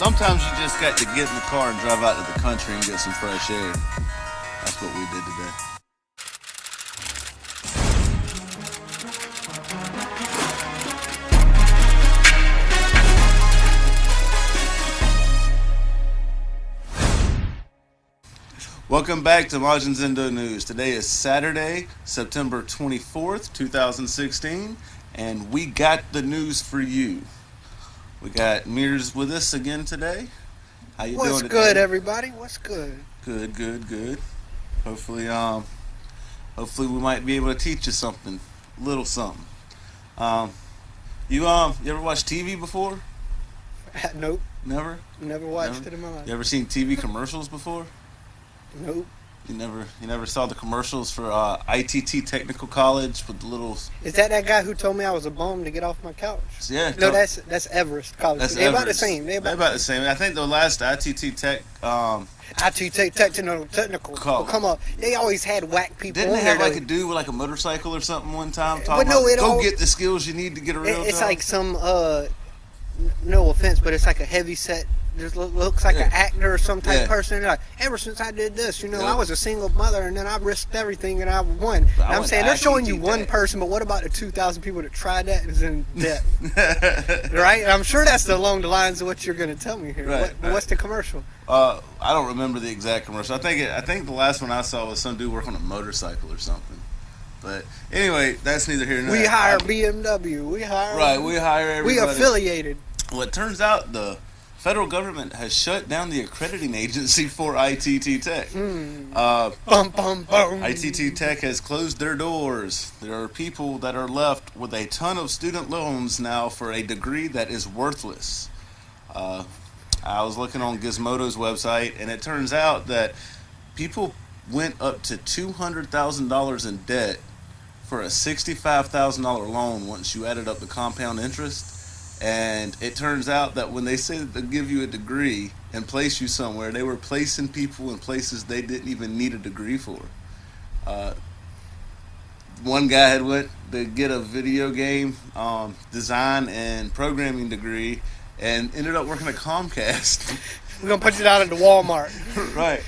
Sometimes you just got to get in the car and drive out to the country and get some fresh air. That's what we did today. Welcome back to MajinZendo News. Today is Saturday, September 24th, 2016, and we got the news for you. We got Mears with us again today. How you doing today? What's good, everybody? What's good? Good. Hopefully we might be able to teach you something, little something. You ever watched TV before? Nope. Never Watched it in my life. You ever seen TV commercials before? Nope. You never saw the commercials for ITT Technical College with the little... Is that guy who told me I was a bum to get off my couch? Yeah. No, that's Everest College. They're about the same. They're about the same. I think the last ITT Tech... ITT Technical. Oh, come on. They always had whack people. Didn't they have like a dude with like a motorcycle or something one time? But no, go get the skills you need to get a real job? It's like some... no offense, but it's like a heavy set... Just looks like an actor or some type of person. Like, ever since I did this, I was a single mother, and then I risked everything, and I won. And I'm saying they're showing you one person, but what about the 2,000 people that tried that and is in debt? Right? And I'm sure that's along the lines of what you're going to tell me here. Right, What's the commercial? I don't remember the exact commercial. I think the last one I saw was some dude working on a motorcycle or something. But anyway, that's neither here nor there. We hire BMW. We hire everybody. We affiliated. Well, it turns out the federal government has shut down the accrediting agency for ITT Tech. ITT Tech has closed their doors. There are people that are left with a ton of student loans now for a degree that is worthless. I was looking on Gizmodo's website, and it turns out that people went up to $200,000 in debt for a $65,000 loan once you added up the compound interest. And it turns out that when they say that they'll give you a degree and place you somewhere, they were placing people in places they didn't even need a degree for. One guy had went to get a video game design and programming degree and ended up working at Comcast. We're going to put you down at the Walmart. Right.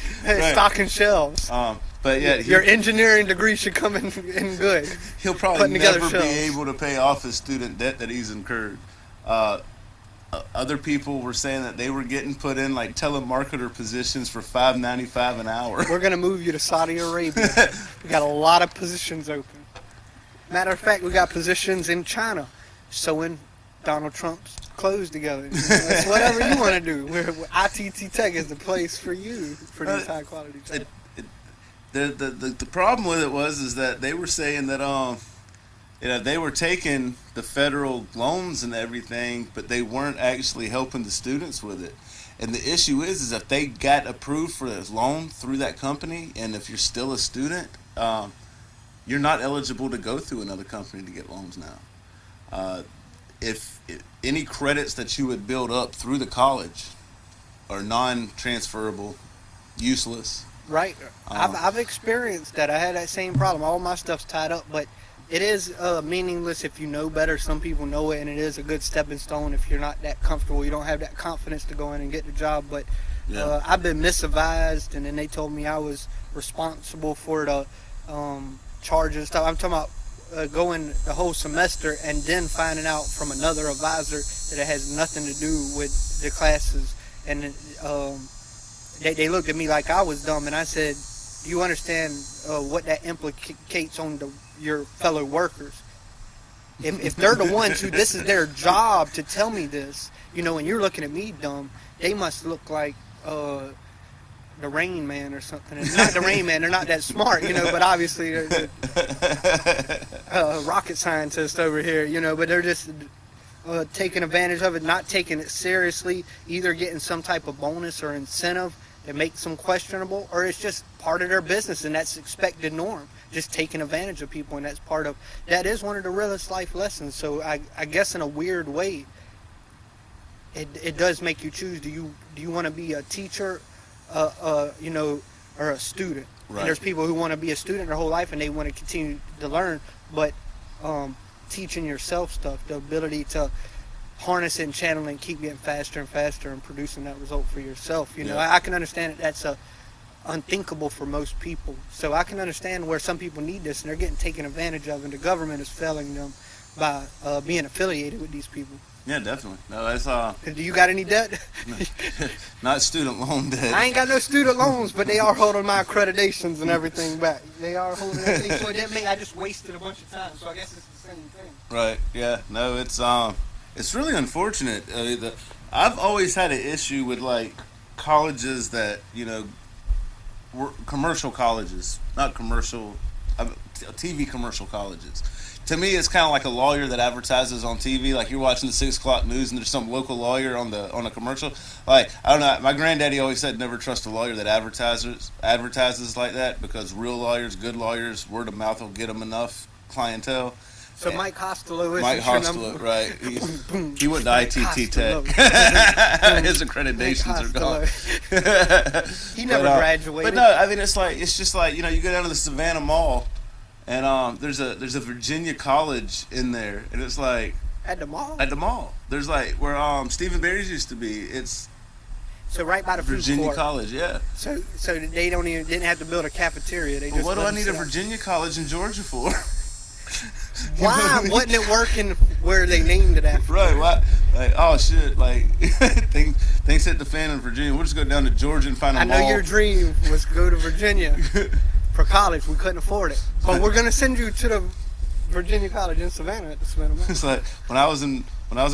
Stocking shelves. But yeah, your engineering degree should come in good. He'll probably never be able to pay off his student debt that he's incurred. Other people were saying that they were getting put in like telemarketer positions for $5.95 an hour. We're gonna move you to Saudi Arabia. We got a lot of positions open. Matter of fact, we got positions in China, sewing Donald Trump's clothes together. It's whatever you want to do. ITT Tech is the place for you for these high quality jobs. The problem with it is that they were saying that they were taking the federal loans and everything, but they weren't actually helping the students with it. And the issue is if they got approved for this loan through that company, and if you're still a student, you're not eligible to go through another company to get loans now. If any credits that you would build up through the college are non-transferable, useless. Right. I've experienced that. I had that same problem. All my stuff's tied up, but it is meaningless if you know better. Some people know it, and it is a good stepping stone if you're not that comfortable. You don't have that confidence to go in and get the job. But I've been misadvised, and then they told me I was responsible for the charges and stuff. I'm talking about going the whole semester and then finding out from another advisor that it has nothing to do with the classes. And they looked at me like I was dumb, and I said, do you understand what that implicates on your fellow workers? If they're the ones who this is their job to tell me this, and you're looking at me dumb, they must look like the Rain Man or something. And not the Rain Man, they're not that smart, but obviously they're rocket scientists over here, but they're just taking advantage of it, not taking it seriously, either getting some type of bonus or incentive that makes them questionable, or it's just part of their business and that's expected norm, just taking advantage of people, and that is one of the realest life lessons. So I guess in a weird way, it does make you choose. Do you want to be a teacher, or a student? Right. And there's people who want to be a student their whole life and they want to continue to learn, but teaching yourself stuff, the ability to harness it and channel it and keep getting faster and faster and producing that result for yourself. You know, Yeah. I can understand that that's unthinkable for most people. So I can understand where some people need this and they're getting taken advantage of, and the government is failing them by being affiliated with these people. Yeah, definitely. No, that's Do you got any debt? not student loan debt. I ain't got no student loans, but they are holding my accreditations and everything back. They are holding everything, so it didn't mean I just wasted a bunch of time. So I guess it's the same thing. Right. Yeah. No, it's really unfortunate. I've always had an issue with like colleges that, you know, were commercial colleges, not commercial, TV commercial colleges. To me, it's kind of like a lawyer that advertises on TV. Like you're watching the 6 o'clock news, and there's some local lawyer on a commercial. Like, I don't know. My granddaddy always said, never trust a lawyer that advertises like that, because real lawyers, good lawyers, word of mouth will get them enough clientele. So and Mike Hostelo is Mike Hostelo, right? He went to ITT Tech. His accreditations are gone. He never graduated. But no, I mean it's just like, you know, you go down to the Savannah Mall, and there's a Virginia college in there, and it's like at the mall. At the mall, there's like where Stephen Bears used to be. It's so right by the Virginia food court. College, yeah. So they didn't have to build a cafeteria. They just what do I need a Virginia College in Georgia for? Why wasn't it working where they named it after? Right, why? Like, oh shit, like things hit the fan in Virginia. We'll just go down to Georgia and find a mall. I know your dream was to go to Virginia for college. We couldn't afford it, but we're gonna send you to the Virginia College in Savannah at the Savannah Mall. It's like when I was in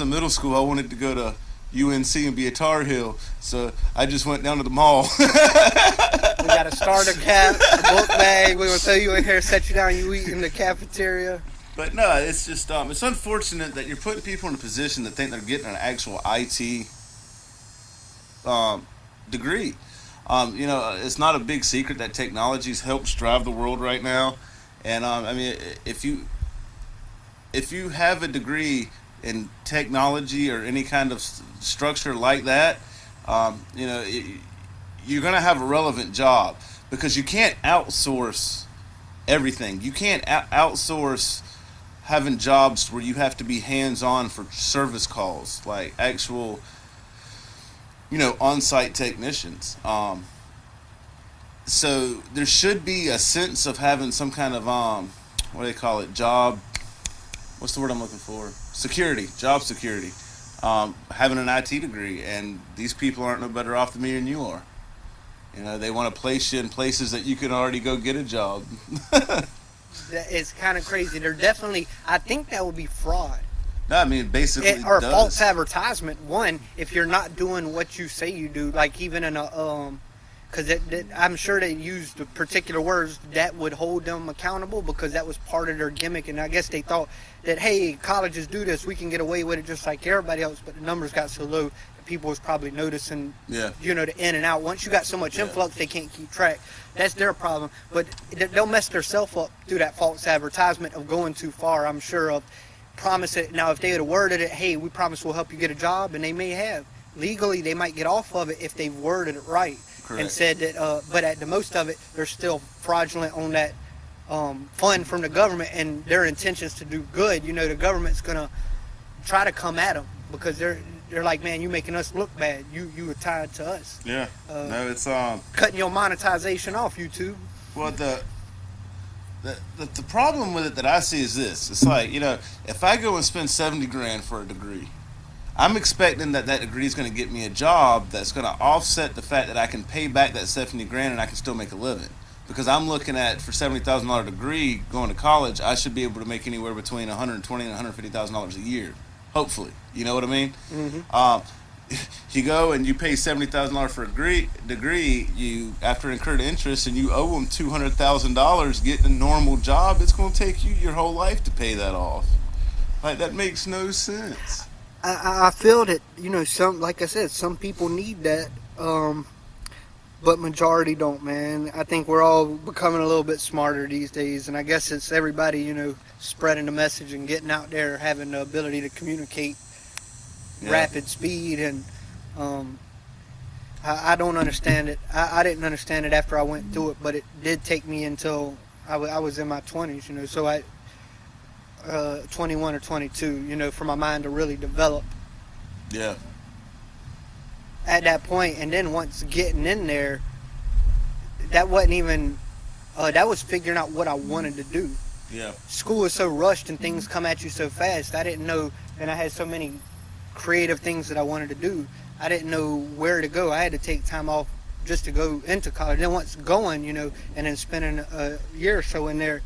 middle school, I wanted to go to UNC and be a Tar Heel, so I just went down to the mall. We got a starter cap, a book bag. We're gonna throw you in here, set you down, you eat in the cafeteria. But no, it's just it's unfortunate that you're putting people in a position that think they're getting an actual IT degree. You know, it's not a big secret that technology's helps drive the world right now, and I mean, if you have a degree in technology or any kind of structure like that, you know, you're going to have a relevant job, because you can't outsource everything. You can't outsource having jobs where you have to be hands-on for service calls, like actual, you know, on-site technicians. So there should be a sense of having some kind of what do they call it? Job. What's the word I'm looking for? Security. Job security. Having an IT degree, and these people aren't no better off than me and you are. You know, they want to place you in places that you can already go get a job. It's kind of crazy. They're definitely. I think that would be fraud. No, I mean basically Or false advertisement. One, if you're not doing what you say you do, like even in a because I'm sure they used the particular words that would hold them accountable, because that was part of their gimmick, and I guess they thought that, hey, colleges do this, we can get away with it just like everybody else, but the numbers got so low that people was probably noticing, you know, the in and out. Once you got so much influx, they can't keep track. That's their problem, but they'll mess themselves up through that false advertisement of going too far, I'm sure of. Promise it. Now, if they had worded it, hey, we promise we'll help you get a job, and they may have. Legally, they might get off of it if they've worded it right. Correct. And said that, but at the most of it, they're still fraudulent on that fund from the government, and their intentions to do good. You know, the government's gonna try to come at them, because they're like, man, you making us look bad. You were tied to us. Yeah. No, it's cutting your monetization off, YouTube. Well, the problem with it that I see is this. It's like, you know, if I go and spend $70,000 for a degree, I'm expecting that degree is going to get me a job that's going to offset the fact that I can pay back that $70,000 and I can still make a living. Because I'm looking at, for $70,000 degree going to college, I should be able to make anywhere between $120,000 and $150,000 a year, hopefully. You know what I mean? Mm-hmm. You go and you pay $70,000 for a degree. You, after incurred interest, and you owe them $200,000 getting a normal job, it's going to take you your whole life to pay that off. Like, that makes no sense. I feel that, you know, like I said, some people need that, but majority don't, man. I think we're all becoming a little bit smarter these days, and I guess it's everybody, you know, spreading the message and getting out there, having the ability to communicate rapid speed, and I don't understand it. I didn't understand it after I went through it, but it did take me until I was in my 20s, you know, so 21 or 22, you know, for my mind to really develop Yeah. At that point, and then once getting in there, that wasn't even that was figuring out what I wanted to do. Yeah. School was so rushed and things come at you so fast. I didn't know, and I had so many creative things that I wanted to do. I didn't know where to go. I had to take time off just to go into college. Then once going, and then spending a year or so in there,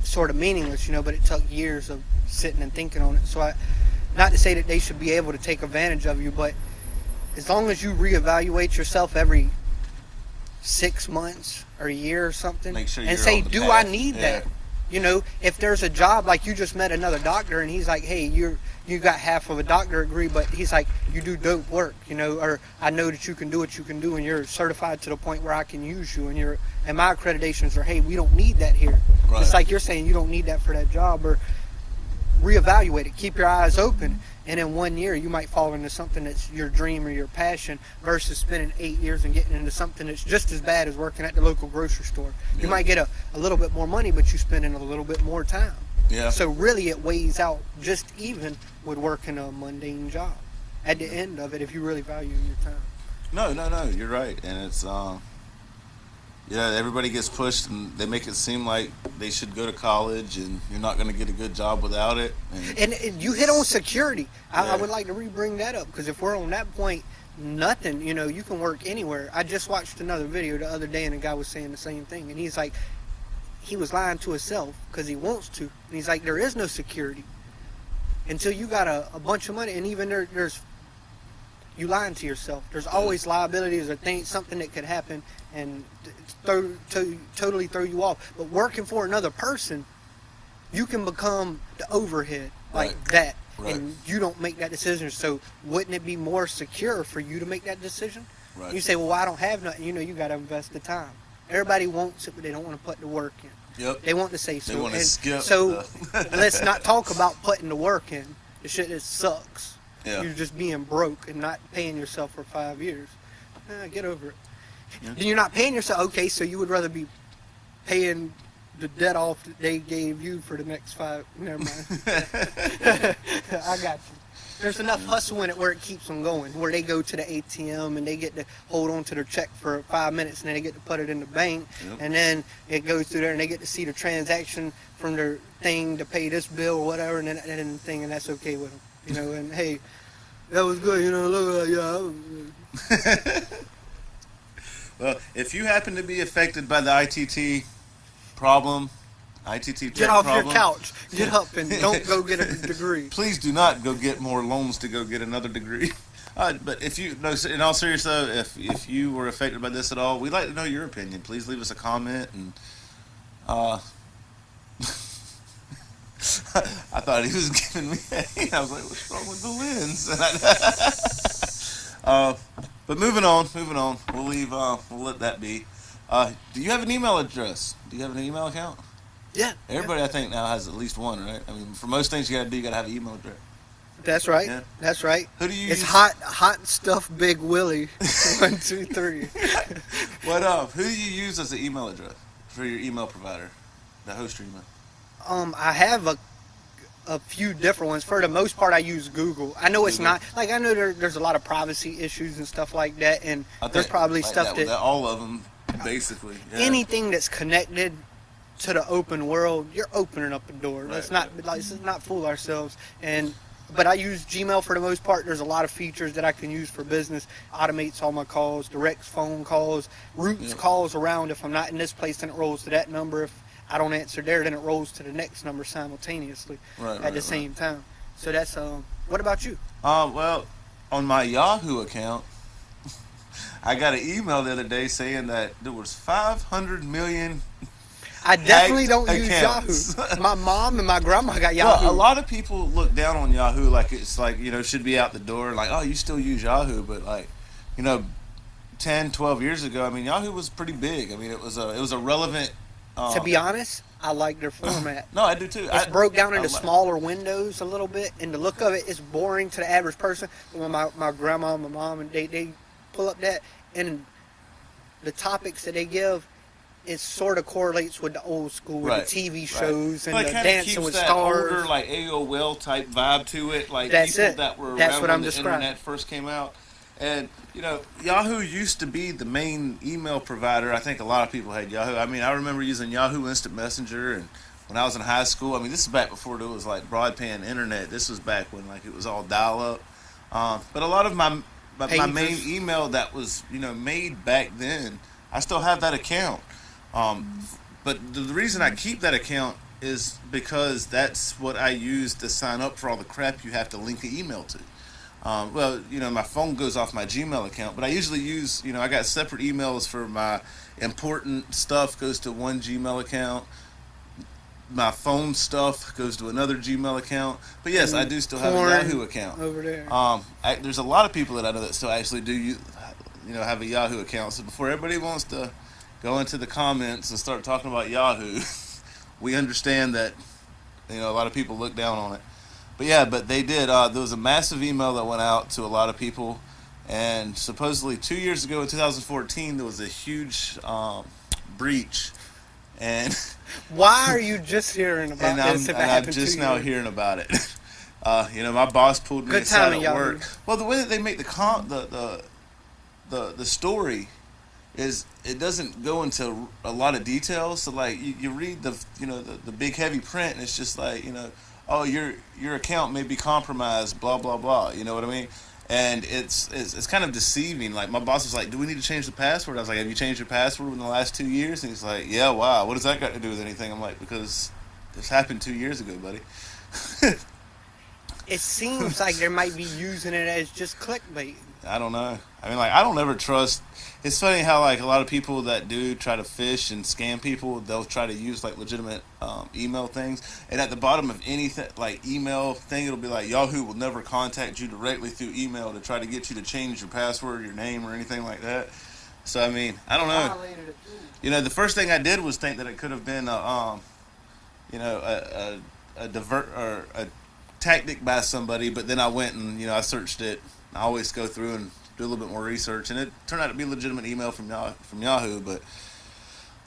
sort of meaningless, but it took years of sitting and thinking on it. So not to say that they should be able to take advantage of you, but as long as you reevaluate yourself every 6 months or a year or something, make sure and say, do I need yeah. that? If there's a job, like you just met another doctor and he's like, hey, you got half of a doctorate degree, but he's like, you do dope work, or I know that you can do what you can do and you're certified to the point where I can use you, and my accreditations are, hey, we don't need that here. Right. It's like you're saying you don't need that for that job, or reevaluate it, keep your eyes open, and in 1 year you might fall into something that's your dream or your passion versus spending 8 years and getting into something that's just as bad as working at the local grocery store. Yeah. You might get a little bit more money, but you spending a little bit more time. Yeah. So really it weighs out just even with working a mundane job at the end of it, if you really value your time. No, you're right. And it's everybody gets pushed and they make it seem like they should go to college and you're not going to get a good job without it. And you hit on security. Yeah. I would like to re-bring that up, because if we're on that point, nothing, you can work anywhere. I just watched another video the other day and a guy was saying the same thing, and he's like, he was lying to himself because he wants to, and he's like, there is no security until you got a bunch of money, and even there's you lying to yourself. There's always liabilities or something that could happen and totally throw you off. But working for another person, you can become the overhead like Right. that, Right. and you don't make that decision. So wouldn't it be more secure for you to make that decision? Right. You say, well, I don't have nothing. You got to invest the time. Everybody wants it, but they don't want to put the work in. Yep. They want to say so. They want to skip. So let's not talk about putting the work in. The shit that sucks. Yeah. You're just being broke and not paying yourself for 5 years. Get over it. Yeah. Then you're not paying yourself. Okay, so you would rather be paying the debt off that they gave you for the next 5. Never mind. I got you. There's enough hustle in it where it keeps them going, where they go to the ATM and they get to hold on to their check for 5 minutes and then they get to put it in the bank. Yep. And then it goes through there and they get to see the transaction from their thing to pay this bill or whatever, and then the thing, and that's okay with them. And hey, that was good, look, yeah. Well, if you happen to be affected by the ITT problem, ITT tech Get off problem, your couch. Get up and don't go get a degree. please do not go get more loans to go get another degree. But if you, no, in all seriousness though, if you were affected by this at all, we'd like to know your opinion. Please leave us a comment. And I thought he was giving me I was like, what's wrong with the lens? But moving on. We'll let that be. Do you have an email address? Do you have an email account? Yeah. Everybody, I think, now has at least one, right? I mean, for most things you got to do, you got to have an email address. That's right. Yeah. That's right. Who do you It's use? hot stuff, Big Willie. 1, 2, 3. Who do you use as an email address for your email provider, the host your email? I have a few different ones. For the most part, I use Google. I know it's Google. not like, I know there's a lot of privacy issues and stuff like that, and I there's think probably like stuff that all of them, basically. Yeah. anything that's connected to the open world, you're opening up a door. Right, Let's not fool ourselves. But I use Gmail for the most part. There's a lot of features that I can use for business. Automates all my calls, directs phone calls, routes calls around. If I'm not in this place, then it rolls to that number. If I don't answer there, then it rolls to the next number simultaneously at the same time. So that's what about you? Well, on my Yahoo account, I got an email the other day saying that there was 500 million. I definitely don't use accounts. Yahoo. My mom and my grandma got Yahoo. Well, a lot of people look down on Yahoo like it's like, should be out the door. Like, oh, you still use Yahoo. But like, 10, 12 years ago, I mean, Yahoo was pretty big. I mean, it was a relevant. To be honest, I like their format. No, I do too. It's broke down into smaller windows a little bit, and the look of it is boring to the average person. When my grandma and my mom, and they pull up that, and the topics that they give, it sort of correlates with the old school, with Right, the TV right. shows and But it the kind of Dancing keeps with that Stars. older, like AOL type vibe to it, like That's people it. that were That's around what when I'm the describing. internet first came out. And Yahoo used to be the main email provider. I think a lot of people had Yahoo. I mean, I remember using Yahoo Instant Messenger, and when I was in high school, I mean, this is back before there was like broadband internet. This was back when like it was all dial up. But a lot of my main email that was made back then, I still have that account. But the reason I keep that account is because that's what I use to sign up for all the crap you have to link an email to. My phone goes off my Gmail account, but I usually use, I got separate emails for my important stuff goes to one Gmail account. My phone stuff goes to another Gmail account. But yes, I do still have a Yahoo account. Over there. There's a lot of people that I know that still actually do, have a Yahoo account. So before everybody wants to go into the comments and start talking about Yahoo, we understand that, a lot of people look down on it. But they did. There was a massive email that went out to a lot of people, and supposedly 2 years ago in 2014 there was a huge breach. And why are you just hearing about this? I'm just now hearing about it. My boss pulled me aside at work. Well, the way that they make the story is it doesn't go into a lot of details. So like you read the big heavy print, and it's just like oh, your account may be compromised, blah blah blah. You know what I mean? And it's kind of deceiving. Like my boss was like, "Do we need to change the password?" I was like, "Have you changed your password in the last 2 years?" And he's like, "Yeah, wow. What does that got to do with anything?" I'm like, "Because this happened 2 years ago, buddy." It seems like they might be using it as just clickbait. I don't know. I mean, like, I don't ever trust. It's funny how like a lot of people that do try to fish and scam people, they'll try to use like legitimate email things, and at the bottom of anything like email thing, it'll be like Yahoo will never contact you directly through email to try to get you to change your password, your name, or anything like that. So I mean, I don't know. The first thing I did was think that it could have been a divert or a tactic by somebody, but then I went and I searched it. I always go through and do a little bit more research, and it turned out to be a legitimate email from Yahoo. But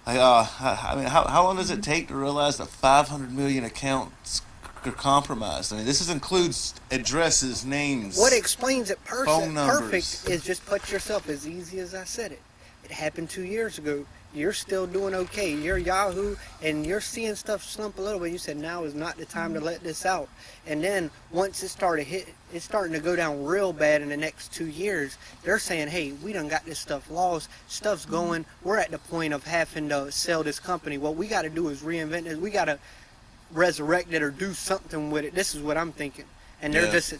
I mean, how long does it take to realize that 500 million accounts are compromised? I mean, this includes addresses, names. What explains it phone numbers. perfect is just put yourself as easy as I said it. It happened 2 years ago. You're still doing okay. You're Yahoo, and you're seeing stuff slump a little bit. You said now is not the time to let this out. And then once it's starting to go down real bad in the next 2 years. They're saying, hey, we done got this stuff lost. Stuff's going. We're at the point of having to sell this company. What we got to do is reinvent it. We got to resurrect it or do something with it. This is what I'm thinking. And they're just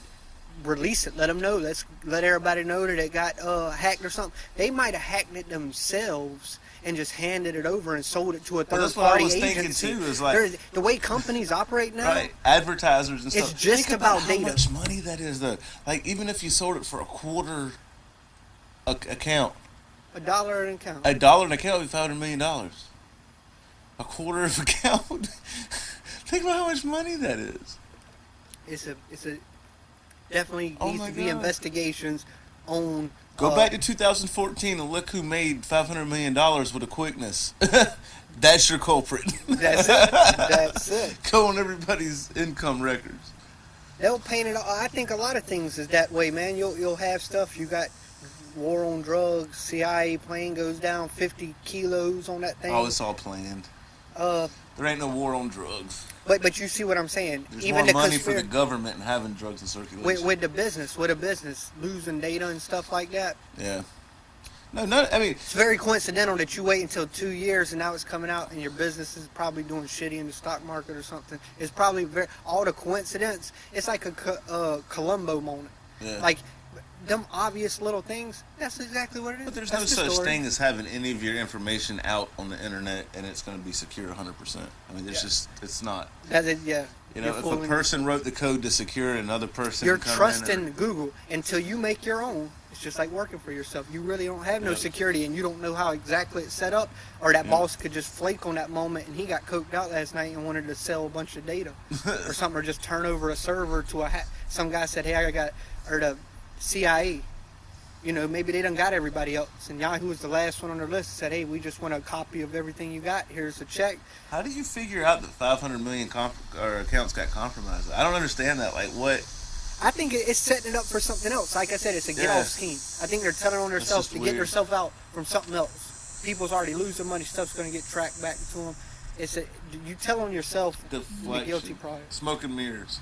release it. Let them know. Let's let everybody know that it got hacked or something. They might have hacked it themselves and just handed it over and sold it to a third-party agency. That's what I was thinking, too. Is like the way companies operate now. Right. Advertisers and stuff. It's just about data. How much money that is, though. Like, even if you sold it for a quarter account. $1 an account. $1 an account would be $500 million. A quarter of account. Think about how much money that is. It's a definitely needs to be investigations on. Go back to 2014 and look who made $500 million with a quickness. That's your culprit. That's it. That's it. Go on everybody's income records. They'll paint it. I think a lot of things is that way, man. You'll have stuff. You got war on drugs. CIA plane goes down 50 kilos on that thing. Oh, it's all planned. There ain't no war on drugs. But you see what I'm saying? There's even more money for the government and having drugs in circulation. With a business, losing data and stuff like that. Yeah. No, I mean, it's very coincidental that you wait until 2 years and now it's coming out and your business is probably doing shitty in the stock market or something. It's probably all the coincidence. It's like a Columbo moment. Yeah. Like them obvious little things. That's exactly what it is. But there's no such thing as having any of your information out on the internet and it's going to be secure 100%. I mean, it's not. That's it. Yeah. If a person wrote the code to secure another person, you're trusting Google until you make your own. It's just like working for yourself. You really don't have no security, and you don't know how exactly it's set up. Or that boss could just flake on that moment, and he got coked out last night and wanted to sell a bunch of data or something, or just turn over a server to some guy said, "Hey, or the CIA." You know, maybe they done got everybody else, and Yahoo was the last one on their list. Said, "Hey, we just want a copy of everything you got. Here's a check." How do you figure out that 500 million accounts got compromised? I don't understand that. Like, what? I think it's setting it up for something else. Like I said, it's a get-off scheme. I think they're telling on themselves to get themselves out from something else. People's already losing money. Stuff's going to get tracked back to them. You tell on yourself the guilty product. Smoking mirrors.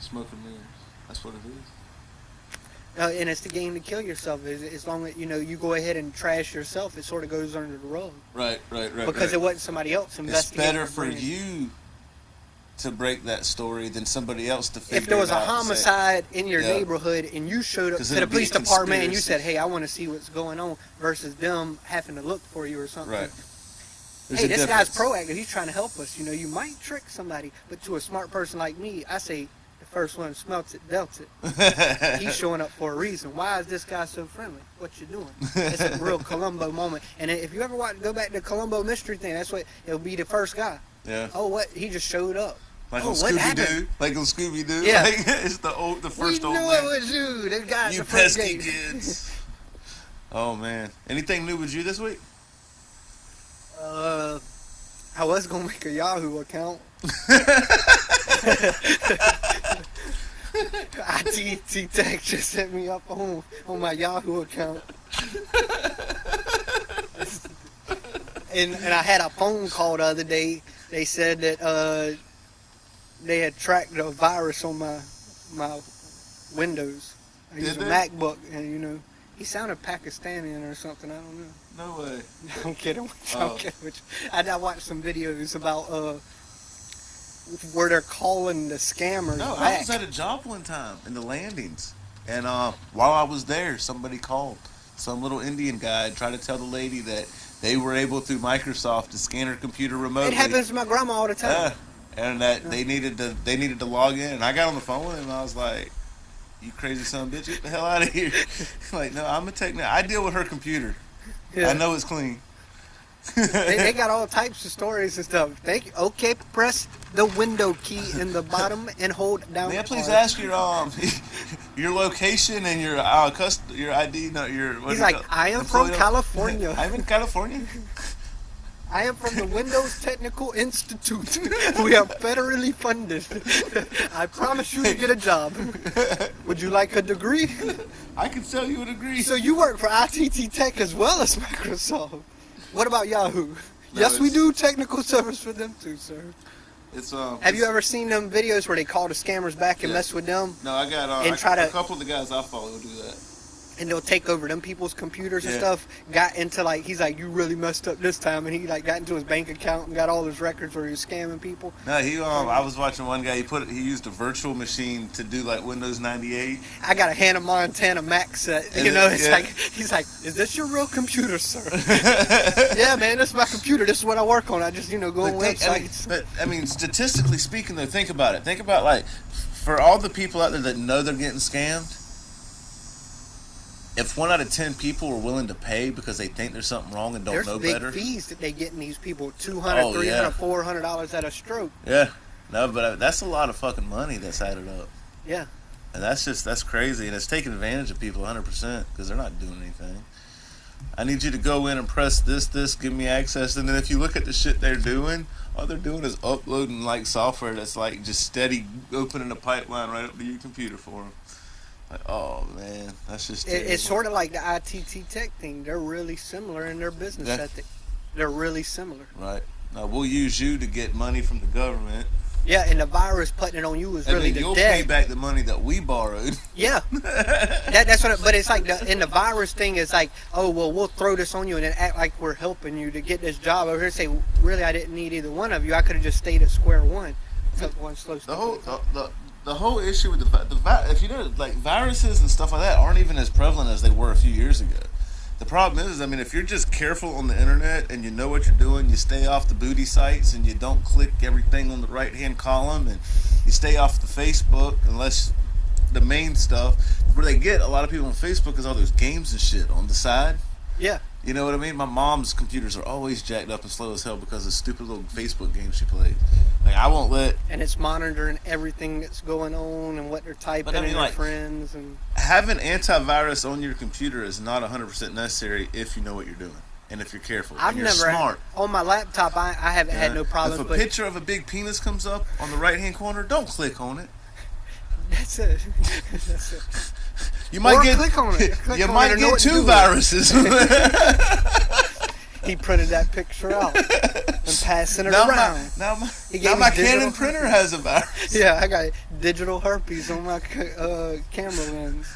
Smoking mirrors. That's what it is. And it's the game to kill yourself. As long as you go ahead and trash yourself, it sort of goes under the rug. Right. Because it wasn't somebody else investigating. It's better for you to break that story than somebody else to figure it out. If there was a homicide in your neighborhood and you showed up to the police department and you said, "Hey, I want to see what's going on," versus them having to look for you or something. Right. Hey, this guy's proactive. He's trying to help us. You might trick somebody, but to a smart person like me, I say the first one smelts it, dealt it. He's showing up for a reason. Why is this guy so friendly? What you doing? It's a real Columbo moment. And if you ever go back to the Columbo mystery thing, that's what it'll be. The first guy. Yeah. Oh, what? He just showed up. Like on Scooby-Doo. Like on Scooby-Doo. Yeah. Like, it's the first old man. We knew it was you. The guy You at the front pesky gate. kids. Oh, man. Anything new with you this week? I was going to make a Yahoo account. ITT Tech just set me up on my Yahoo account. And I had a phone call the other day. They said that they had tracked a virus on my Windows. I use a MacBook, and he sounded Pakistani or something. I don't know. No way. I'm kidding. I watched some videos about where they're calling the scammers No, back. I was at a job one time in the landings, and while I was there, somebody called. Some little Indian guy tried to tell the lady that they were able through Microsoft to scan her computer remotely. It happens to my grandma all the time. And that they needed to log in, and I got on the phone with him, and I was like, "You crazy son of a bitch, get the hell out of here!" Like, no, I'm a technician. I deal with her computer. Yeah. I know it's clean. they got all types of stories and stuff. Thank you. Okay, press the window key in the bottom and hold down. May I please ask your location and your ID? No, He's like, "I am from California. I'm in California. I am from the Windows Technical Institute. We are federally funded. I promise you to get a job. Would you like a degree?" I can sell you a degree. So you work for ITT Tech as well as Microsoft. What about Yahoo? No, yes, we do technical service for them too, sir. Have you ever seen them videos where they call the scammers back and mess with them? No, I got a couple of the guys I follow do that. And they'll take over them people's computers and stuff. Got into he's like, "You really messed up this time," and he got into his bank account and got all his records where he was scamming people. No, I was watching one guy. He used a virtual machine to do like Windows 98. I got a Hannah Montana Mac set. He's like, "Is this your real computer, sir?" "Yeah, man, this is my computer. This is what I work on. I just go on websites." I mean, statistically speaking, though, think about it. Think about for all the people out there that know they're getting scammed. If 1 out of 10 people are willing to pay because they think there's something wrong and don't know better. There's big fees that they get in these people, $200, $300, $400 at a stroke. Yeah. No, but that's a lot of fucking money that's added up. Yeah. And that's crazy. And it's taking advantage of people 100% because they're not doing anything. I need you to go in and press this, give me access. And then if you look at the shit they're doing, all they're doing is uploading software that's just steady opening a pipeline right up to your computer for them. Oh man, that's just it's sort of like the ITT Tech thing. They're really similar in their business ethic. They're really similar. Right. Now we'll use you to get money from the government. Yeah, and the virus putting it on you is really the you'll debt. Pay back the money that we borrowed. Yeah, that's what. But it's like the virus thing is like, "Oh well, we'll throw this on you and then act like we're helping you to get this job over here." Say, "Really, I didn't need either one of you. I could have just stayed at square one." Took one slow step. The whole issue with if you know, viruses and stuff like that aren't even as prevalent as they were a few years ago. The problem is, if you're just careful on the internet and you know what you're doing, you stay off the booty sites and you don't click everything on the right-hand column and you stay off the Facebook unless the main stuff. Where they get a lot of people on Facebook is all those games and shit on the side. Yeah. You know what I mean? My mom's computers are always jacked up and slow as hell because of stupid little Facebook games she plays. Like, I won't let... And it's monitoring everything that's going on and what they're typing and their friends. And having antivirus on your computer is not 100% necessary if you know what you're doing and if you're careful. I've never smart. On my laptop, I haven't had no problems. If a picture of a big penis comes up on the right-hand corner, don't click on it. That's it. That's it. You might click on it. You might get 2 viruses. He printed that picture out and passing it around. Now my Canon printer has a virus. Yeah, I got digital herpes on my camera lens.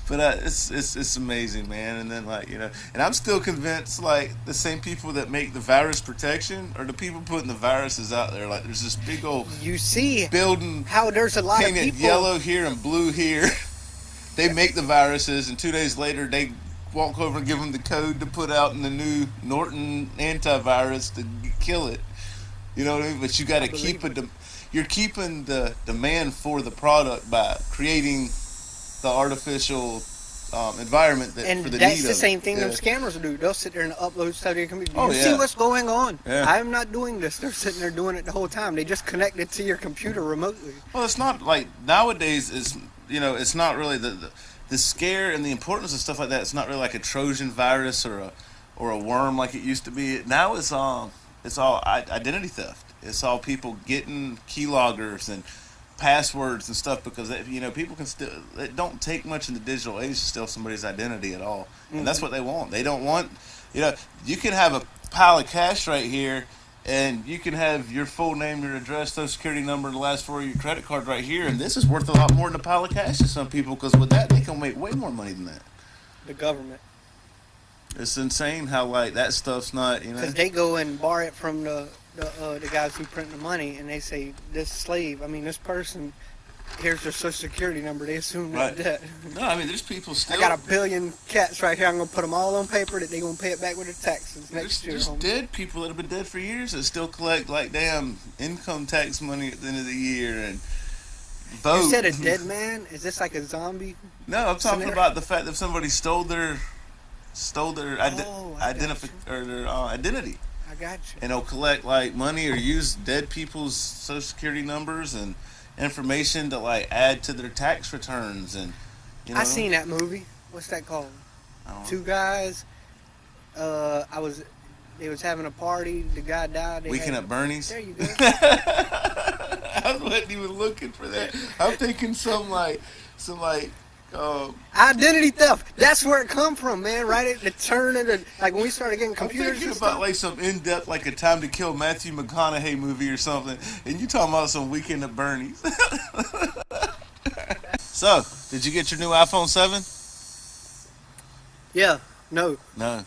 But it's amazing, man. And then, like, you know, and I'm still convinced, like, the same people that make the virus protection are the people putting the viruses out there. Like, there's this big old building how there's a lot of painted people yellow here and blue here. They make the viruses, and 2 days later they walk over and give them the code to put out in the new Norton antivirus to kill it. You know what I mean? But you got to keep you're keeping the demand for the product by creating the artificial environment for the need of it. And that's the same thing them scammers do. They'll sit there and upload stuff to your computer. You see what's going on. Yeah. I'm not doing this. They're sitting there doing it the whole time. They just connect it to your computer remotely. Well, it's not like nowadays. It's not really the scare and the importance of stuff like that. It's not really like a Trojan virus or a worm like it used to be. Now it's all identity theft. It's all people getting keyloggers and passwords and stuff because people can still. It don't take much in the digital age to steal somebody's identity at all, and that's what they want. They don't want. You can have a pile of cash right here. And you can have your full name, your address, social security number, and the last 4 of your credit card right here. And this is worth a lot more than a pile of cash to some people because with that, they can make way more money than that. The government. It's insane how, like, that stuff's not, Because they go and borrow it from the guys who print the money, and they say, this person, here's their social security number. They assume that's dead. No, I mean, there's people still... I got 1 billion cats right here. I'm going to put them all on paper that they're going to pay it back with their taxes next year. There's dead people that have been dead for years that still collect, like, damn income tax money at the end of the year and vote. You said a dead man? Is this like a zombie? No, I'm talking about the fact that somebody stole their identity. I got you. And they'll collect, like, money or use dead people's social security numbers and information to, like, add to their tax returns. And I seen that movie. What's that called? 2 guys. They was having a party. The guy died. Weekend at Bernie's. There you go. I wasn't even looking for that. I'm thinking some identity theft. That's where it come from, man. Right at the turn of like when we started getting computers. I'm thinking about like some in-depth, like a Time to Kill Matthew McConaughey movie or something, and you talking about some Weekend at Bernie's. So, did you get your new iPhone 7? Yeah. No. Well,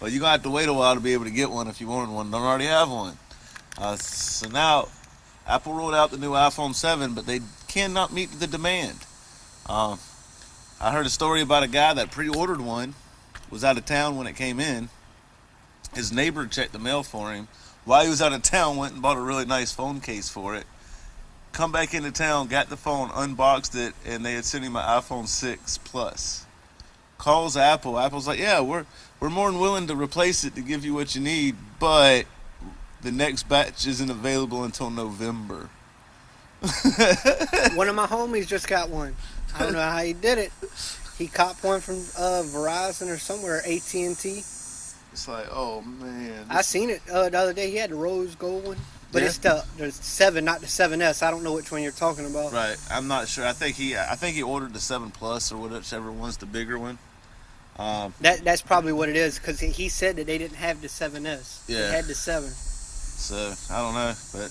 you're gonna have to wait a while to be able to get one if you wanted one. Don't already have one. So now, Apple rolled out the new iPhone 7, but they cannot meet the demand. I heard a story about a guy that pre-ordered one, was out of town when it came in. His neighbor checked the mail for him. While he was out of town, went and bought a really nice phone case for it. Come back into town, got the phone, unboxed it, and they had sent him an iPhone 6 Plus. Calls Apple. Apple's like, yeah, we're more than willing to replace it to give you what you need, but the next batch isn't available until November. One of my homies just got one. I don't know how he did it. He copped one from Verizon or somewhere, AT&T. It's like, oh man. I seen it the other day. He had the rose gold one, but it's the 7, not the 7S. I don't know which one you're talking about. Right, I'm not sure. I think he ordered the 7 Plus or whichever one's the bigger one. That's probably what it is because he said that they didn't have the 7S. Yeah, they had the 7. So I don't know, but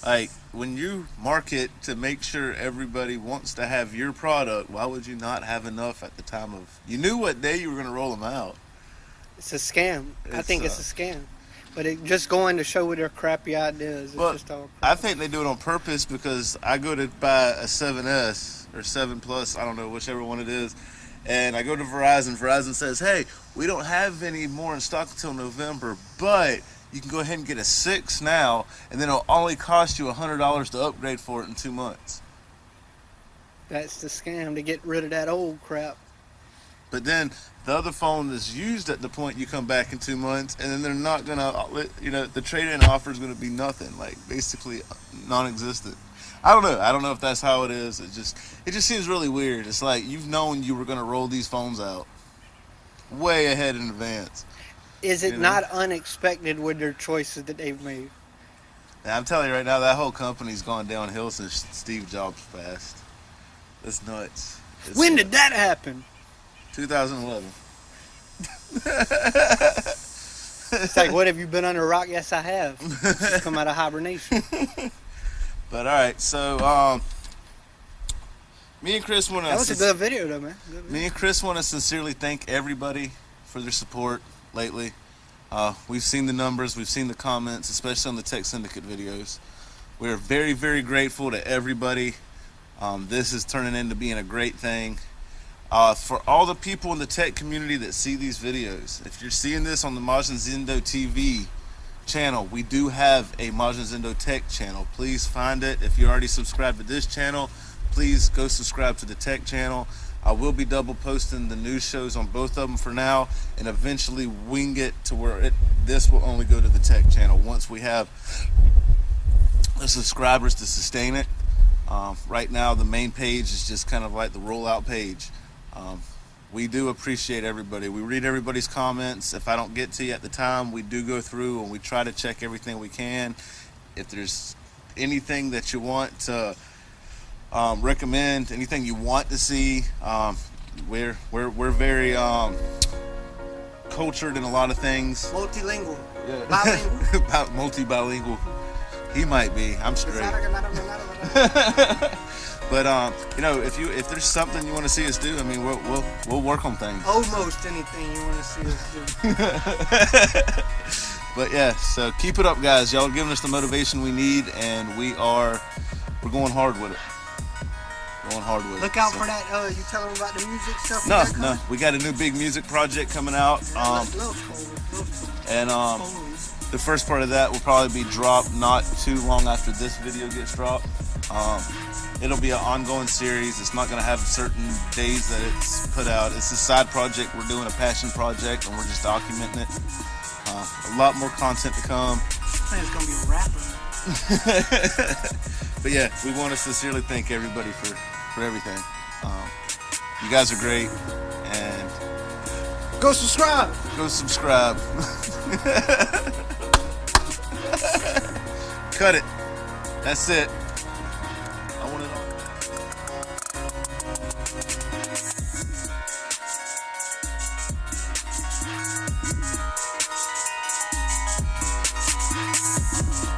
like when you market to make sure everybody wants to have your product, why would you not have enough at the time of? You knew what day you were going to roll them out. It's a scam. I think it's a scam. But it just going to show what their crappy ideas. It's just all I think they do it on purpose because I go to buy a 7S or 7 Plus, I don't know, whichever one it is, and I go to Verizon. Verizon says, hey, we don't have any more in stock until November, but you can go ahead and get a 6 now, and then it'll only cost you $100 to upgrade for it in 2 months. That's the scam to get rid of that old crap. But then the other phone is used at the point you come back in 2 months, and then they're not gonna, the trade-in offer is gonna be nothing, like basically non-existent. I don't know. I don't know if that's how it is. It just seems really weird. It's like you've known you were gonna roll these phones out way ahead in advance. Is it not unexpected with their choices that they've made? And I'm telling you right now, that whole company's gone downhill since Steve Jobs passed. That's nuts. When did that happen? 2011. It's like, what, have you been under a rock? Yes, I have. Just come out of hibernation. But all right, so me and Chris want to. That was a good video, though, man. Good video. Me and Chris want to sincerely thank everybody for their support lately. We've seen the numbers, we've seen the comments, especially on the Tech Syndicate videos. We're very, very grateful to everybody. This is turning into being a great thing. For all the people in the tech community that see these videos, if you're seeing this on the MajinZendo TV channel, we do have a MajinZendo Tech channel. Please find it. If you already subscribed to this channel, please go subscribe to the Tech channel. I will be double posting the news shows on both of them for now, and eventually wing it to where this will only go to the Tech channel once we have the subscribers to sustain it. Right now the main page is just kind of like the rollout page. We do appreciate everybody. We read everybody's comments. If I don't get to you at the time, we do go through and we try to check everything we can. If there's anything that you want to recommend, anything you want to see, we're very cultured in a lot of things. Multilingual. Yeah. About multi-bilingual. He might be. I'm straight. But if there's something you want to see us do, I mean, we'll work on things. Almost anything you want to see us do. But yeah, so keep it up, guys. Y'all are giving us the motivation we need, and we're going hard with it. Look out for that. You tell them about the music stuff. No, we got a new big music project coming out. And the first part of that will probably be dropped not too long after this video gets dropped. It'll be an ongoing series. It's not going to have certain days that it's put out. It's a side project. We're doing a passion project, and we're just documenting it. A lot more content to come. I think it's going to be a rapper. But yeah, we want to sincerely thank everybody for everything. You guys are great, and go subscribe. Cut it. That's it. I want it all.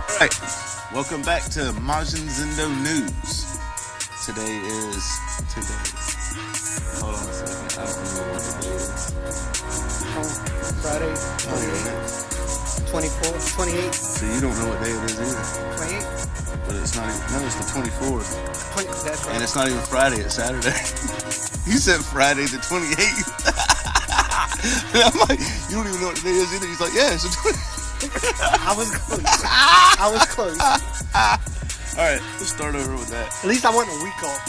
All right, welcome back to MajinZendo News. Today. Hold on a second. I don't remember what the day is. Friday. Oh, yeah. 24th, 28th. So you don't know what day it is either. 28th. But it's not even. No, it's the 24th. That's right. And it's not even Friday. It's Saturday. You said Friday the 28th. And I'm like, you don't even know what the day is either. He's like, yeah, it's the 28th. I was close. All right, let's start over with that. At least I wasn't a week off.